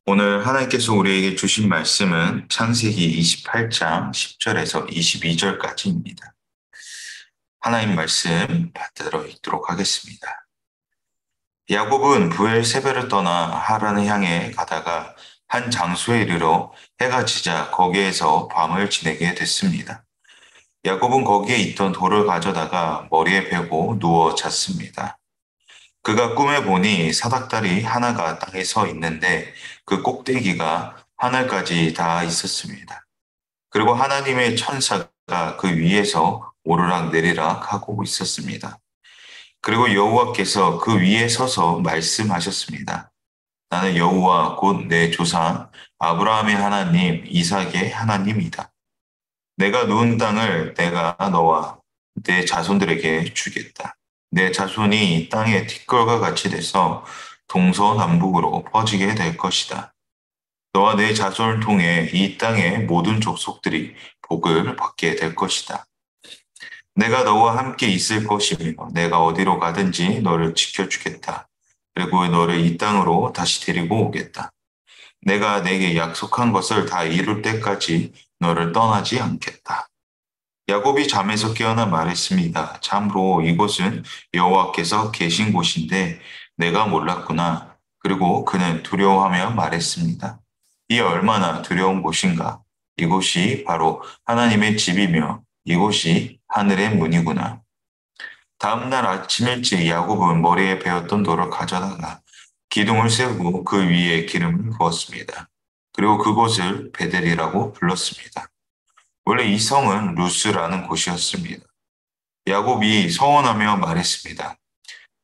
오늘 하나님께서 우리에게 주신 말씀은 창세기 28장 10절에서 22절까지입니다. 하나님 말씀 받들어 읽도록 하겠습니다. 야곱은 브엘세바를 떠나 하란을 향해 가다가 한 장소에 이르러 해가 지자 거기에서 밤을 지내게 됐습니다. 야곱은 거기에 있던 돌을 가져다가 머리에 베고 누워 잤습니다. 그가 꿈에 보니 사닥다리 하나가 땅에 서 있는데 그 꼭대기가 하늘까지 닿아 있었습니다. 그리고 하나님의 천사가 그 위에서 오르락 내리락 하고 있었습니다. 그리고 여호와께서 그 위에 서서 말씀하셨습니다. 나는 여호와 곧 내 조상 아브라함의 하나님, 이삭의 하나님이다. 내가 누운 땅을 내가 너와 내 자손들에게 주겠다. 내 자손이 이 땅의 티끌과 같이 돼서 동서남북으로 퍼지게 될 것이다. 너와 내 자손을 통해 이 땅의 모든 족속들이 복을 받게 될 것이다. 내가 너와 함께 있을 것이며 내가 어디로 가든지 너를 지켜주겠다. 그리고 너를 이 땅으로 다시 데리고 오겠다. 내가 내게 약속한 것을 다 이룰 때까지 너를 떠나지 않겠다. 야곱이 잠에서 깨어나 말했습니다. 참으로 이곳은 여호와께서 계신 곳인데 내가 몰랐구나. 그리고 그는 두려워하며 말했습니다. 이 얼마나 두려운 곳인가. 이곳이 바로 하나님의 집이며 이곳이 하늘의 문이구나. 다음 날 아침 일찍 야곱은 머리에 베었던 돌을 가져다가 기둥을 세우고 그 위에 기름을 부었습니다. 그리고 그곳을 베델이라고 불렀습니다. 원래 이 성은 루스라는 곳이었습니다. 야곱이 서원하며 말했습니다.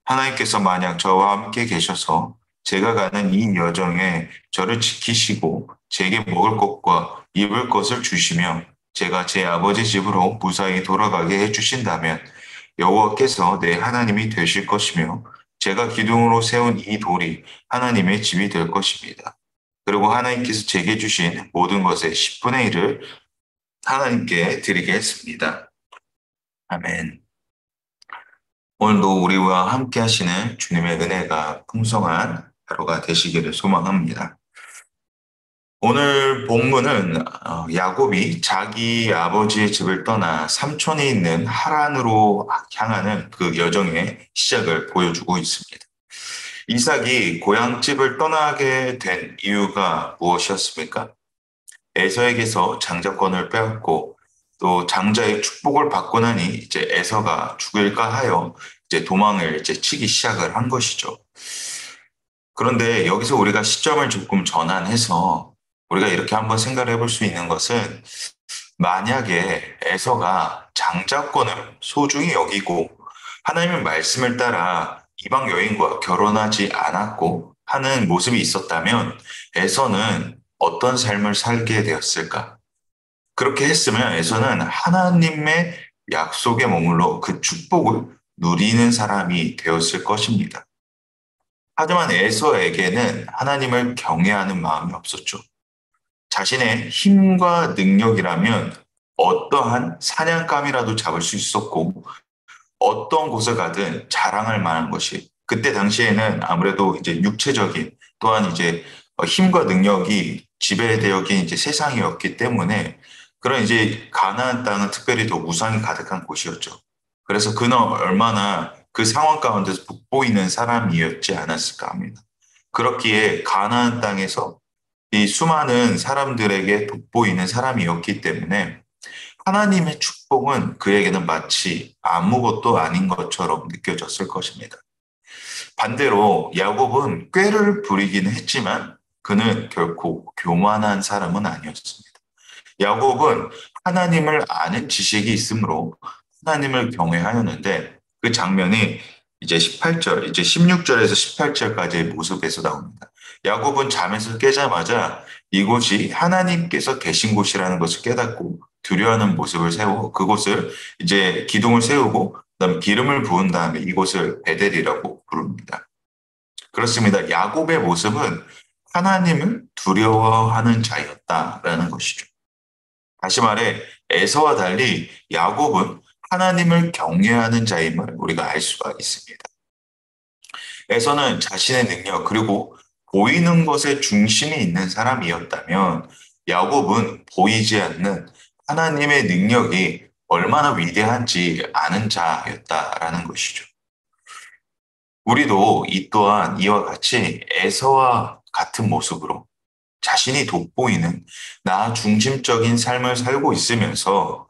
하나님께서 만약 저와 함께 계셔서 제가 가는 이 여정에 저를 지키시고 제게 먹을 것과 입을 것을 주시며 제가 제 아버지 집으로 무사히 돌아가게 해주신다면 여호와께서 내 하나님이 되실 것이며 제가 기둥으로 세운 이 돌이 하나님의 집이 될 것입니다. 그리고 하나님께서 제게 주신 모든 것의 10분의 1을 하나님께 드리겠습니다. 아멘. 오늘도 우리와 함께 하시는 주님의 은혜가 풍성한 하루가 되시기를 소망합니다. 오늘 본문은 야곱이 자기 아버지의 집을 떠나 삼촌이 있는 하란으로 향하는 그 여정의 시작을 보여주고 있습니다. 이삭이 고향집을 떠나게 된 이유가 무엇이었습니까? 에서에게서 장자권을 빼앗고 또 장자의 축복을 받고 나니 이제 에서가 죽을까 하여 이제 도망을 이제 치기 시작을 한 것이죠. 그런데 여기서 우리가 시점을 조금 전환해서 우리가 이렇게 한번 생각을 해볼 수 있는 것은 만약에 에서가 장자권을 소중히 여기고 하나님의 말씀을 따라 이방 여인과 결혼하지 않았고 하는 모습이 있었다면 에서는 어떤 삶을 살게 되었을까? 그렇게 했으면 에서는 하나님의 약속에 머물러 그 축복을 누리는 사람이 되었을 것입니다. 하지만 에서에게는 하나님을 경외하는 마음이 없었죠. 자신의 힘과 능력이라면 어떠한 사냥감이라도 잡을 수 있었고 어떤 곳을 가든 자랑할 만한 것이 그때 당시에는 아무래도 이제 육체적인 또한 이제 힘과 능력이 지배되어진 이제 세상이었기 때문에 그런 이제 가나안 땅은 특별히 더 우상이 가득한 곳이었죠. 그래서 그는 얼마나 그 상황 가운데서 돋보이는 사람이었지 않았을까 합니다. 그렇기에 가나안 땅에서 이 수많은 사람들에게 돋보이는 사람이었기 때문에 하나님의 축복은 그에게는 마치 아무것도 아닌 것처럼 느껴졌을 것입니다. 반대로 야곱은 꾀를 부리기는 했지만 그는 결코 교만한 사람은 아니었습니다. 야곱은 하나님을 아는 지식이 있으므로 하나님을 경외하였는데 그 장면이 이제 18절, 이제 16절에서 18절까지의 모습에서 나옵니다. 야곱은 잠에서 깨자마자 이곳이 하나님께서 계신 곳이라는 것을 깨닫고 두려워하는 모습을 세우고 그곳을 이제 기둥을 세우고 그다음 기름을 부은 다음에 이곳을 베델이라고 부릅니다. 그렇습니다. 야곱의 모습은 하나님을 두려워하는 자였다라는 것이죠. 다시 말해 에서와 달리 야곱은 하나님을 경외하는 자임을 우리가 알 수가 있습니다. 에서는 자신의 능력 그리고 보이는 것에 중심이 있는 사람이었다면 야곱은 보이지 않는 하나님의 능력이 얼마나 위대한지 아는 자였다라는 것이죠. 우리도 이 또한 이와 같이 에서와 같은 모습으로 자신이 돋보이는 나 중심적인 삶을 살고 있으면서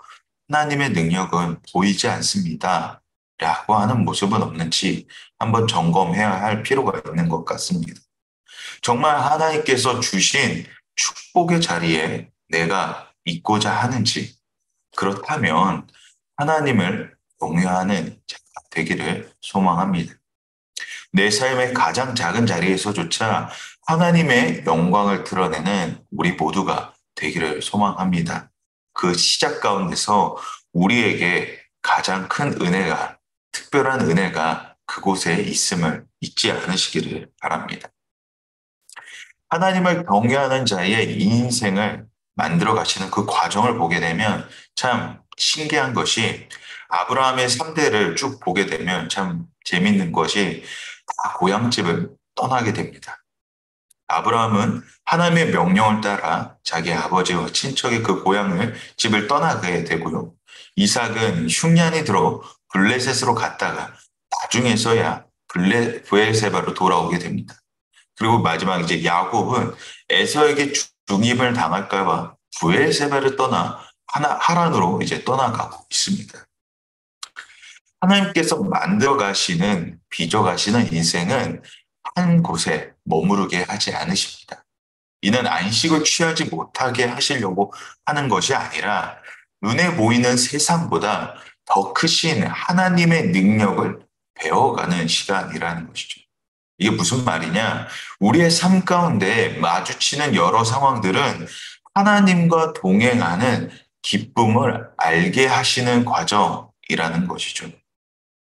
하나님의 능력은 보이지 않습니다. 라고 하는 모습은 없는지 한번 점검해야 할 필요가 있는 것 같습니다. 정말 하나님께서 주신 축복의 자리에 내가 있고자 하는지, 그렇다면 하나님을 경외하는 자가 되기를 소망합니다. 내 삶의 가장 작은 자리에서조차 하나님의 영광을 드러내는 우리 모두가 되기를 소망합니다. 그 시작 가운데서 우리에게 가장 큰 은혜가, 특별한 은혜가 그곳에 있음을 잊지 않으시기를 바랍니다. 하나님을 경외하는 자의 인생을 만들어 가시는 그 과정을 보게 되면 참 신기한 것이 아브라함의 3대를 쭉 보게 되면 참 재밌는 것이 다 고향집을 떠나게 됩니다. 아브라함은 하나님의 명령을 따라 자기 아버지와 친척의 그 고향을 집을 떠나게 되고요. 이삭은 흉년이 들어 블레셋으로 갔다가 나중에서야 브엘세바로 돌아오게 됩니다. 그리고 마지막 이제 야곱은 에서에게 중임을 당할까 봐 브엘세바를 떠나 하란으로 이제 떠나가고 있습니다. 하나님께서 만들어 가시는, 빚어 가시는 인생은 한 곳에 머무르게 하지 않으십니다. 이는 안식을 취하지 못하게 하시려고 하는 것이 아니라 눈에 보이는 세상보다 더 크신 하나님의 능력을 배워가는 시간이라는 것이죠. 이게 무슨 말이냐? 우리의 삶 가운데 마주치는 여러 상황들은 하나님과 동행하는 기쁨을 알게 하시는 과정이라는 것이죠.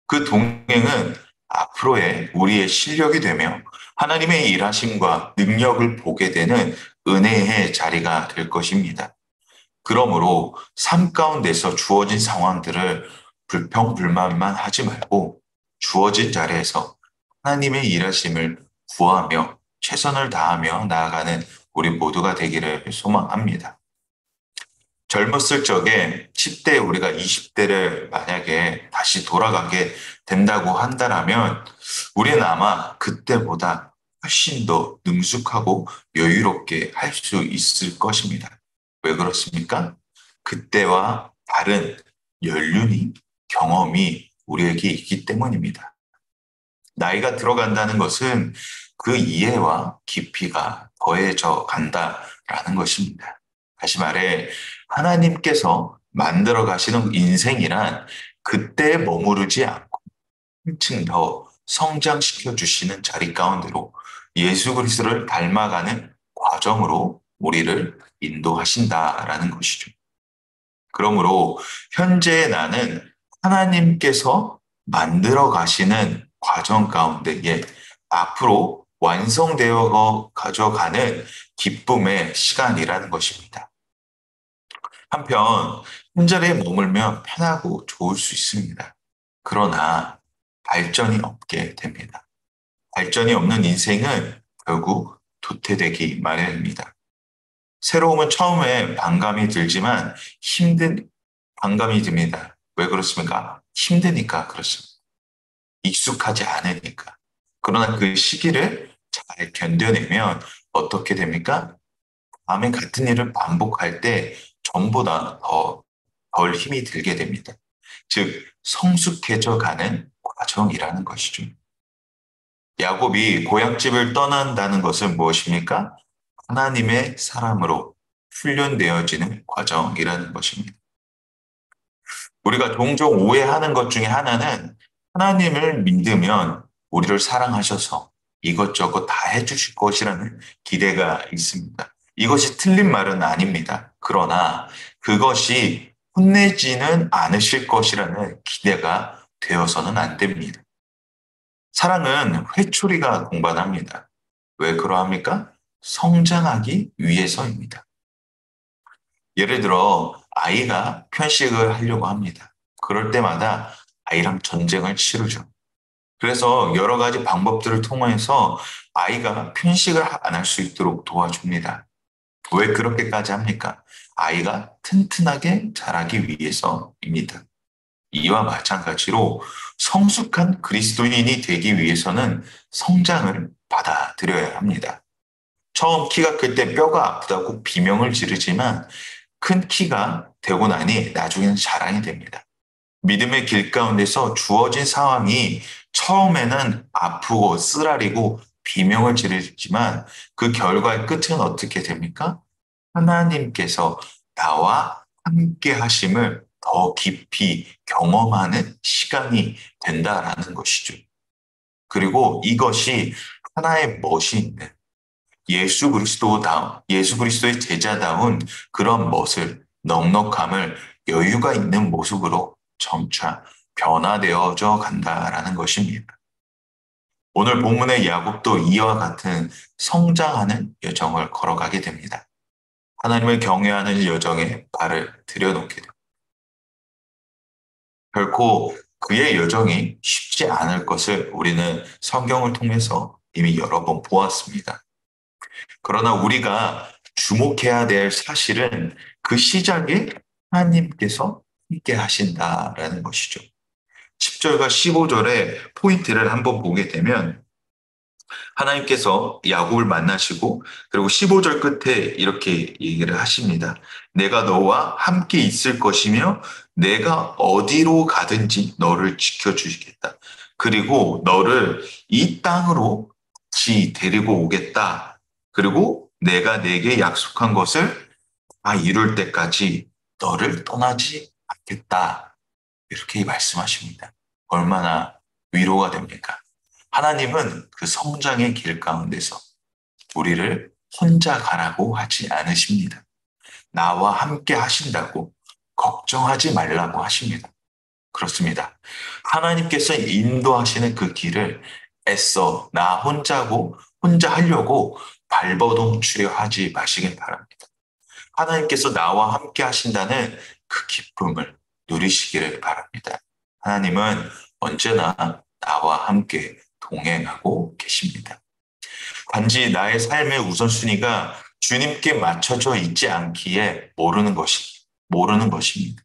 그 동행은 앞으로의 우리의 실력이 되며 하나님의 일하심과 능력을 보게 되는 은혜의 자리가 될 것입니다. 그러므로 삶 가운데서 주어진 상황들을 불평불만만 하지 말고 주어진 자리에서 하나님의 일하심을 구하며 최선을 다하며 나아가는 우리 모두가 되기를 소망합니다. 젊었을 적에 10대 우리가 20대를 만약에 다시 돌아가게 된다고 한다면 우리는 아마 그때보다 훨씬 더 능숙하고 여유롭게 할 수 있을 것입니다. 왜 그렇습니까? 그때와 다른 연륜이, 경험이 우리에게 있기 때문입니다. 나이가 들어간다는 것은 그 이해와 깊이가 더해져 간다라는 것입니다. 다시 말해, 하나님께서 만들어 가시는 인생이란 그때에 머무르지 않고 한층 더 성장시켜 주시는 자리 가운데로 예수 그리스도를 닮아가는 과정으로 우리를 인도하신다라는 것이죠. 그러므로 현재의 나는 하나님께서 만들어 가시는 과정 가운데에 앞으로 완성되어 가져가는 기쁨의 시간이라는 것입니다. 한편 현재에 머물면 편하고 좋을 수 있습니다. 그러나 발전이 없게 됩니다. 발전이 없는 인생은 결국 도태되기 마련입니다. 새로움은 처음에 반감이 들지만 반감이 듭니다. 왜 그렇습니까? 힘드니까 그렇습니다. 익숙하지 않으니까. 그러나 그 시기를 잘 견뎌내면 어떻게 됩니까? 다음에 같은 일을 반복할 때 전보다 덜 힘이 들게 됩니다. 즉, 성숙해져 가는 과정이라는 것이죠. 야곱이 고향집을 떠난다는 것은 무엇입니까? 하나님의 사람으로 훈련되어지는 과정이라는 것입니다. 우리가 종종 오해하는 것 중에 하나는 하나님을 믿으면 우리를 사랑하셔서 이것저것 다 해주실 것이라는 기대가 있습니다. 이것이 틀린 말은 아닙니다. 그러나 그것이 혼내지는 않으실 것이라는 기대가 되어서는 안 됩니다. 사랑은 회초리가 동반합니다. 왜 그러합니까? 성장하기 위해서입니다. 예를 들어 아이가 편식을 하려고 합니다. 그럴 때마다 아이랑 전쟁을 치르죠. 그래서 여러 가지 방법들을 통해서 아이가 편식을 안 할 수 있도록 도와줍니다. 왜 그렇게까지 합니까? 아이가 튼튼하게 자라기 위해서입니다. 이와 마찬가지로 성숙한 그리스도인이 되기 위해서는 성장을 받아들여야 합니다. 처음 키가 클 때 뼈가 아프다고 비명을 지르지만 큰 키가 되고 나니 나중에는 자랑이 됩니다. 믿음의 길 가운데서 주어진 상황이 처음에는 아프고 쓰라리고 비명을 지르지만 그 결과의 끝은 어떻게 됩니까? 하나님께서 나와 함께 하심을 더 깊이 경험하는 시간이 된다라는 것이죠. 그리고 이것이 하나의 멋이 있는 예수 그리스도의 제자다운 그런 멋을, 넉넉함을 여유가 있는 모습으로 점차 변화되어져 간다라는 것입니다. 오늘 본문의 야곱도 이와 같은 성장하는 여정을 걸어가게 됩니다. 하나님을 경외하는 여정에 발을 들여놓게 됩니다. 결코 그의 여정이 쉽지 않을 것을 우리는 성경을 통해서 이미 여러 번 보았습니다. 그러나 우리가 주목해야 될 사실은 그 시작에 하나님께서 함께 하신다라는 것이죠. 10절과 15절의 포인트를 한번 보게 되면 하나님께서 야곱을 만나시고 그리고 15절 끝에 이렇게 얘기를 하십니다. 내가 너와 함께 있을 것이며 내가 어디로 가든지 너를 지켜주시겠다. 그리고 너를 이 땅으로 다시 데리고 오겠다. 그리고 내가 내게 약속한 것을 다 이룰 때까지 너를 떠나지 않겠다. 이렇게 말씀하십니다. 얼마나 위로가 됩니까? 하나님은 그 성장의 길 가운데서 우리를 혼자 가라고 하지 않으십니다. 나와 함께 하신다고 걱정하지 말라고 하십니다. 그렇습니다. 하나님께서 인도하시는 그 길을 애써 나 혼자고 혼자 하려고 발버둥 치려 하지 마시길 바랍니다. 하나님께서 나와 함께 하신다는 그 기쁨을 누리시기를 바랍니다. 하나님은 언제나 나와 함께 동행하고 계십니다. 단지 나의 삶의 우선순위가 주님께 맞춰져 있지 않기에 모르는 것입니다.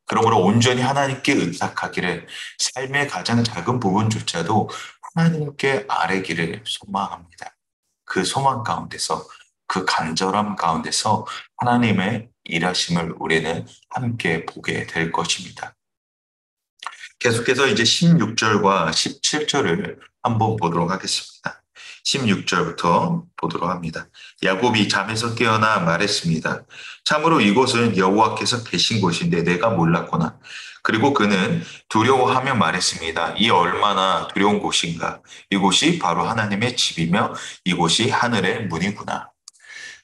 그러므로 온전히 하나님께 의탁하기를 삶의 가장 작은 부분조차도 하나님께 아뢰기를 소망합니다. 그 소망 가운데서 그 간절함 가운데서 하나님의 일하심을 우리는 함께 보게 될 것입니다. 계속해서 이제 16절과 17절을 한번 보도록 하겠습니다. 16절부터 보도록 합니다. 야곱이 잠에서 깨어나 말했습니다. 참으로 이곳은 여호와께서 계신 곳인데 내가 몰랐구나. 그리고 그는 두려워하며 말했습니다. 이 얼마나 두려운 곳인가. 이곳이 바로 하나님의 집이며 이곳이 하늘의 문이구나.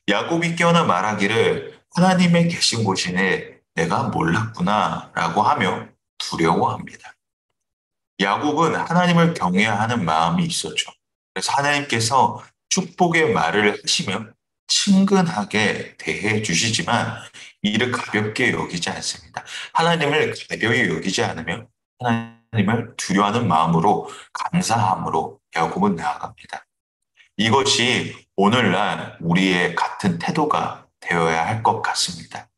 야곱이 깨어나 말하기를 하나님의 계신 곳이네 내가 몰랐구나 라고 하며 두려워합니다. 야곱은 하나님을 경외하는 마음이 있었죠. 그래서 하나님께서 축복의 말을 하시면 친근하게 대해 주시지만 이를 가볍게 여기지 않습니다. 하나님을 가벼이 여기지 않으며 하나님을 두려워하는 마음으로 감사함으로 야곱은 나아갑니다. 이것이 오늘날 우리의 같은 태도가 되어야 할 것 같습니다.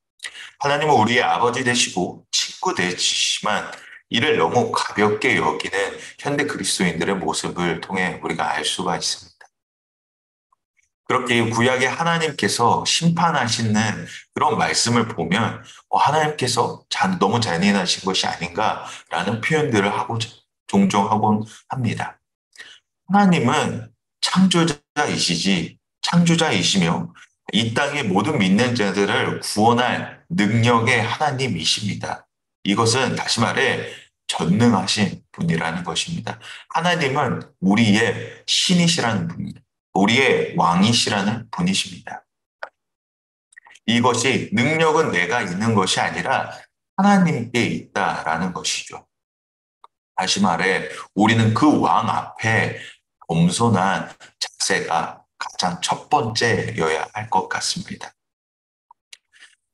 하나님은 우리의 아버지 되시고 친구 되시지만 이를 너무 가볍게 여기는 현대 그리스도인들의 모습을 통해 우리가 알 수가 있습니다. 그렇게 구약의 하나님께서 심판하시는 그런 말씀을 보면 하나님께서 너무 잔인하신 것이 아닌가라는 표현들을 종종 하곤 합니다. 하나님은 창조자이시며 이 땅의 모든 믿는 자들을 구원할 능력의 하나님이십니다. 이것은 다시 말해 전능하신 분이라는 것입니다. 하나님은 우리의 신이시라는 분입니다. 우리의 왕이시라는 분이십니다. 이것이 능력은 내가 있는 것이 아니라 하나님께 있다라는 것이죠. 다시 말해 우리는 그 왕 앞에 겸손한 자세가 가장 첫 번째여야 할 것 같습니다.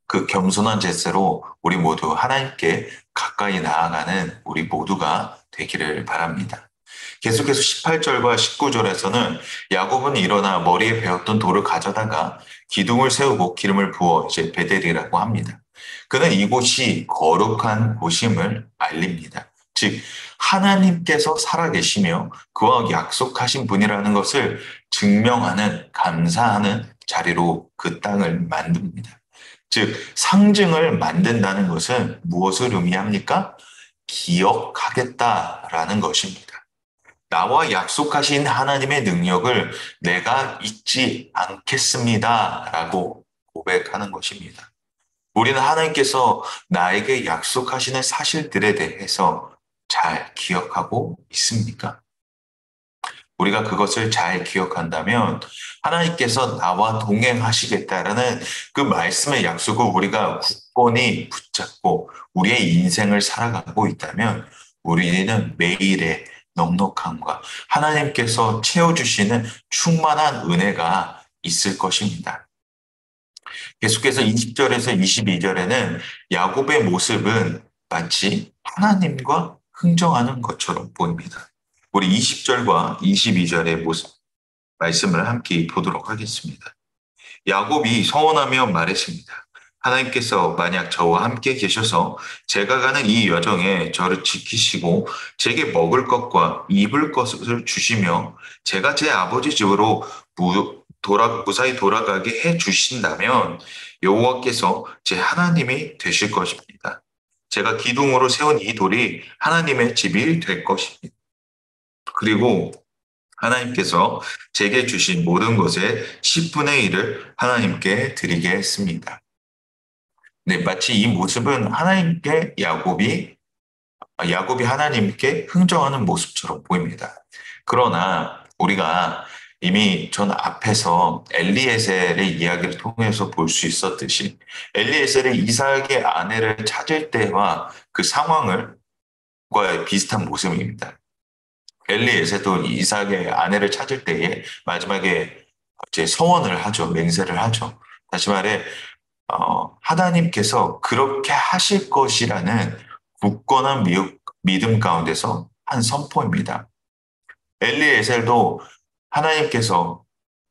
그 겸손한 자세로 우리 모두 하나님께 가까이 나아가는 우리 모두가 되기를 바랍니다. 계속해서 18절과 19절에서는 야곱은 일어나 머리에 베었던 돌을 가져다가 기둥을 세우고 기름을 부어 이제 베델이라고 합니다. 그는 이곳이 거룩한 곳임을 알립니다. 즉, 하나님께서 살아계시며 그와 약속하신 분이라는 것을 증명하는, 감사하는 자리로 그 땅을 만듭니다. 즉, 상징을 만든다는 것은 무엇을 의미합니까? 기억하겠다라는 것입니다. 나와 약속하신 하나님의 능력을 내가 잊지 않겠습니다. 라고 고백하는 것입니다. 우리는 하나님께서 나에게 약속하시는 사실들에 대해서 잘 기억하고 있습니까? 우리가 그것을 잘 기억한다면 하나님께서 나와 동행하시겠다라는 그 말씀의 약속을 우리가 굳건히 붙잡고 우리의 인생을 살아가고 있다면 우리는 매일의 넉넉함과 하나님께서 채워주시는 충만한 은혜가 있을 것입니다. 계속해서 20절에서 22절에는 야곱의 모습은 마치 하나님과 흥정하는 것처럼 보입니다. 우리 20절과 22절의 모습, 말씀을 함께 보도록 하겠습니다. 야곱이 서원하며 말했습니다. 하나님께서 만약 저와 함께 계셔서 제가 가는 이 여정에 저를 지키시고 제게 먹을 것과 입을 것을 주시며 제가 제 아버지 집으로 무사히 돌아가게 해 주신다면 여호와께서 제 하나님이 되실 것입니다. 제가 기둥으로 세운 이 돌이 하나님의 집이 될 것입니다. 그리고 하나님께서 제게 주신 모든 것의 10분의 1을 하나님께 드리겠습니다. 네, 마치 이 모습은 야곱이 하나님께 흥정하는 모습처럼 보입니다. 그러나 우리가 이미 전 앞에서 엘리에셀의 이야기를 통해서 볼 수 있었듯이 엘리에셀이 이삭의 아내를 찾을 때와 그 상황과 비슷한 모습입니다. 엘리에셀도 이삭의 아내를 찾을 때에 마지막에 이제 서원을 하죠. 맹세를 하죠. 다시 말해 하나님께서 그렇게 하실 것이라는 굳건한 믿음 가운데서 한 선포입니다. 엘리에셀도 하나님께서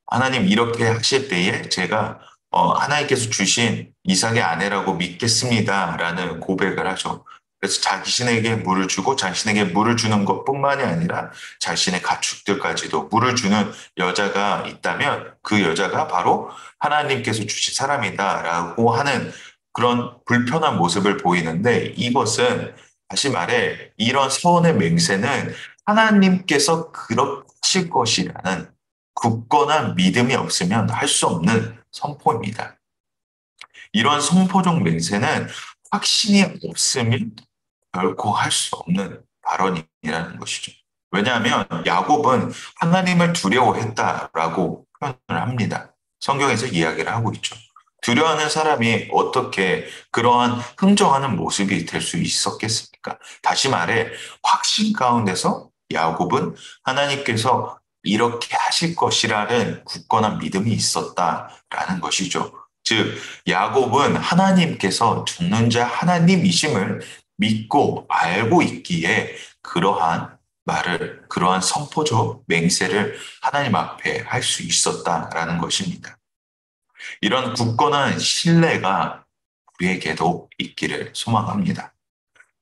하나님 이렇게 하실 때에 제가 하나님께서 주신 이삭의 아내라고 믿겠습니다라는 고백을 하죠. 그래서 자신에게 물을 주고 자신에게 물을 주는 것뿐만이 아니라 자신의 가축들까지도 물을 주는 여자가 있다면 그 여자가 바로 하나님께서 주신 사람이다라고 하는 그런 불편한 모습을 보이는데 이것은 다시 말해 이런 서원의 맹세는 하나님께서 그렇게 하실 것이라는 굳건한 믿음이 없으면 할 수 없는 선포입니다. 이런 선포적 맹세는 확신이 없으면 결코 할 수 없는 발언이라는 것이죠. 왜냐하면 야곱은 하나님을 두려워했다라고 표현을 합니다. 성경에서 이야기를 하고 있죠. 두려워하는 사람이 어떻게 그러한 흥정하는 모습이 될 수 있었겠습니까? 다시 말해 확신 가운데서 야곱은 하나님께서 이렇게 하실 것이라는 굳건한 믿음이 있었다라는 것이죠. 즉 야곱은 하나님께서 죽는 자 하나님이심을 믿고 알고 있기에 그러한 선포적 맹세를 하나님 앞에 할 수 있었다라는 것입니다. 이런 굳건한 신뢰가 우리에게도 있기를 소망합니다.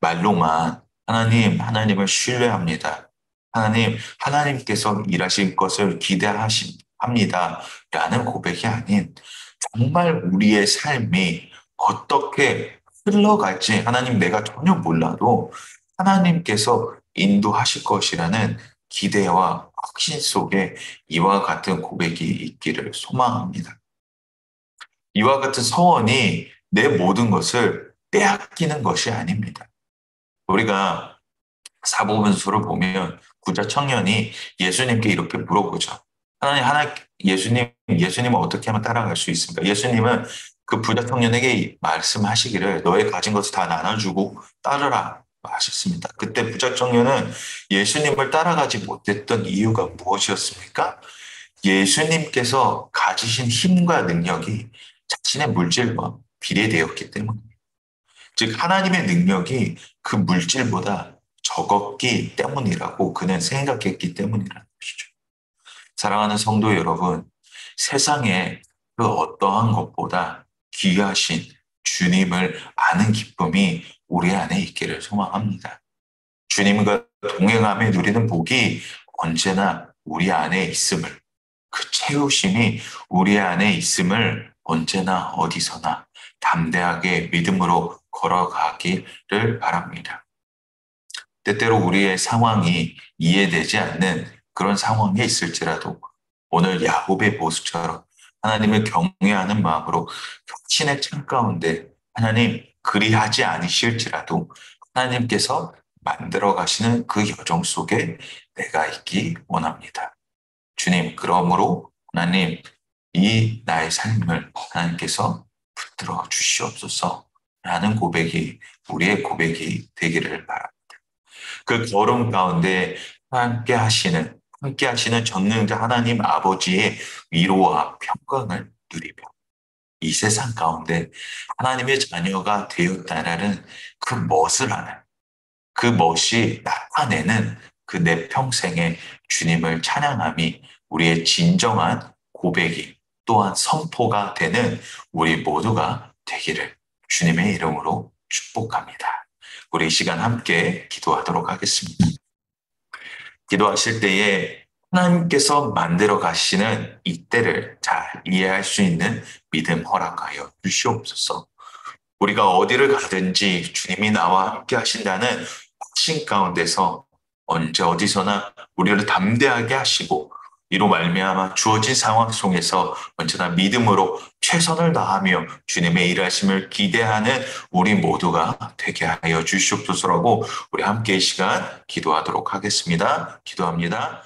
말로만 하나님을 신뢰합니다. 하나님께서 일하실 것을 기대합니다. 라는 고백이 아닌 정말 우리의 삶이 어떻게 흘러갈지 하나님 내가 전혀 몰라도 하나님께서 인도하실 것이라는 기대와 확신 속에 이와 같은 고백이 있기를 소망합니다. 이와 같은 서원이 내 모든 것을 빼앗기는 것이 아닙니다. 우리가 사복음서를 보면 구자 청년이 예수님께 이렇게 물어보죠. 예수님은 어떻게 하면 따라갈 수 있습니까? 예수님은 그 부자 청년에게 말씀하시기를 너의 가진 것을 다 나눠주고 따르라 하셨습니다. 그때 부자 청년은 예수님을 따라가지 못했던 이유가 무엇이었습니까? 예수님께서 가지신 힘과 능력이 자신의 물질과 비례되었기 때문입니다. 즉 하나님의 능력이 그 물질보다 적었기 때문이라고 그는 생각했기 때문이라는 것이죠. 사랑하는 성도 여러분, 세상에 그 어떠한 것보다 귀하신 주님을 아는 기쁨이 우리 안에 있기를 소망합니다. 주님과 동행함에 누리는 복이 언제나 우리 안에 있음을, 그 채우심이 우리 안에 있음을 언제나 어디서나 담대하게 믿음으로 걸어가기를 바랍니다. 때때로 우리의 상황이 이해되지 않는 그런 상황에 있을지라도 오늘 야곱의 모습처럼 하나님을 경외하는 마음으로 혁신의 창 가운데 하나님 그리하지 않으실지라도 하나님께서 만들어 가시는 그 여정 속에 내가 있기 원합니다. 주님, 그러므로 하나님 이 나의 삶을 하나님께서 붙들어 주시옵소서 라는 고백이 우리의 고백이 되기를 바랍니다. 그 걸음 가운데 함께 하시는 전능자 하나님 아버지의 위로와 평강을 누리며 이 세상 가운데 하나님의 자녀가 되었다라는 그 멋을 아는 그 멋이 나타내는 그 내 평생의 주님을 찬양함이 우리의 진정한 고백이 또한 선포가 되는 우리 모두가 되기를 주님의 이름으로 축복합니다. 우리 이 시간 함께 기도하도록 하겠습니다. 기도하실 때에 하나님께서 만들어 가시는 이때를 잘 이해할 수 있는 믿음 허락하여 주시옵소서. 우리가 어디를 가든지 주님이 나와 함께 하신다는 확신 가운데서 언제 어디서나 우리를 담대하게 하시고 이로 말미암아 주어진 상황 속에서 언제나 믿음으로 최선을 다하며 주님의 일하심을 기대하는 우리 모두가 되게 하여 주시옵소서라고 우리 함께 이 시간 기도하도록 하겠습니다. 기도합니다.